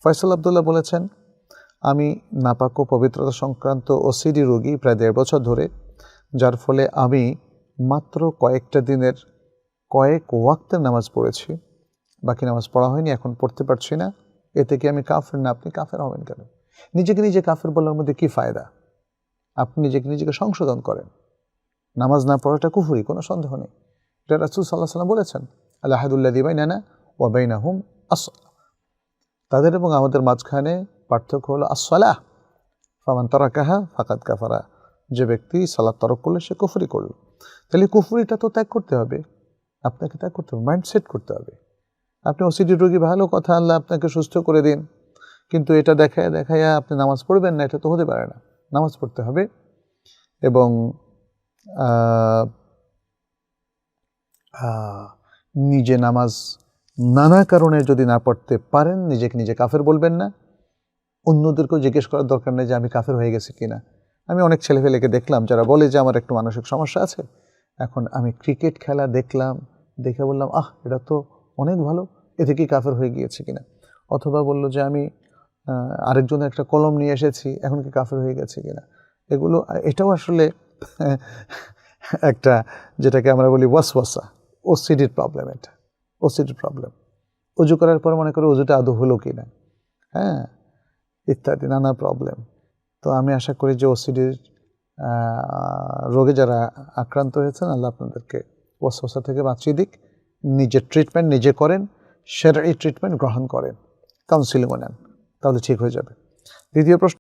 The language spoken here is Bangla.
ফয়সাল আব্দুল্লাহ বলেছেন, আমি নাপাক ও পবিত্রতা সংক্রান্ত ওসিডি রোগী প্রায় 1.5 বছর ধরে, যার ফলে আমি মাত্র কয়েকটা দিনের কয়েক ওয়াক্তের নামাজ পড়েছি, বাকি নামাজ পড়া হয়নি, এখন পড়তে পারছি না। এতে কি আমি কাফের? না, আপনি কাফের হবেন কেন? নিজেকে নিজে কাফের বলার মধ্যে কি ফায়দা? আপনি নিজেকে সংশোধন করেন। নামাজ না পড়াটা কুফরি, কোনো সন্দেহ নেই। এটা রাসূল সাল্লাল্লাহু আলাইহি ওয়াসাল্লাম বলেছেন, আল আহাদুল্লাযী বাইনানা ওয়া বাইনাহুম আস-সালাহ। তাদের এবং আমাদের মাঝখানে পার্থক্য হলো আস-সালাহ, ফামান তারাকাহা ফাকাদ কাফারা। যে ব্যক্তি সালাত তরক করলে সে কুফরি করল। তাহলে কুফরিটা তো ত্যাগ করতে হবে, আপনাকে ত্যাগ করতে হবে, মাইন্ড সেট করতে হবে। আপনি ওসিডি রোগী, ভালো কথা, আল্লাহ আপনাকে সুস্থ করে দিন, কিন্তু এটা দেখায়া আপনি নামাজ পড়বেন না, এটা তো হতে পারে না। নামাজ পড়তে হবে এবং নিজে নামাজ নানা কারণে যদি না পড়তে পারেন, নিজেকে নিজে কাফের বলবেন না। অন্যদেরকেও জিজ্ঞেস করার দরকার নেই যে আমি কাফের হয়ে গেছি কিনা। আমি অনেক ছেলেপেলেকে দেখলাম যারা বলে যে আমার একটু মানসিক সমস্যা আছে, এখন আমি ক্রিকেট খেলা দেখলাম, দেখে বললাম এটা তো অনেক ভালো, এতে কি কাফের হয়ে গিয়েছে কিনা। অথবা বলল যে আমি আরেকজনের একটা কলম নিয়ে এসেছি, এখন কি কাফের হয়ে গেছে কিনা। এটাও আসলে একটা, যেটাকে আমরা বলি ওয়াসওয়াসা, ওসিডির প্রবলেম। এটা ওসিডির প্রবলেম। অজু করার পর মনে করে অজুটা আদৌ হলো কিনা, ইত্যাদি নানা প্রবলেম। তো আমি আশা করি যে ওসিডির রোগে যারা আক্রান্ত হয়েছেন, আল্লাহ আপনাদেরকে ওয়াসওয়াসা থেকে বাঁচিয়ে দিক। নিজের ট্রিটমেন্ট নিজে করেন, শরঈ ট্রিটমেন্ট গ্রহণ করেন, কাউন্সিলিংও নেন, তাহলে ঠিক হয়ে যাবে। দ্বিতীয় প্রশ্ন,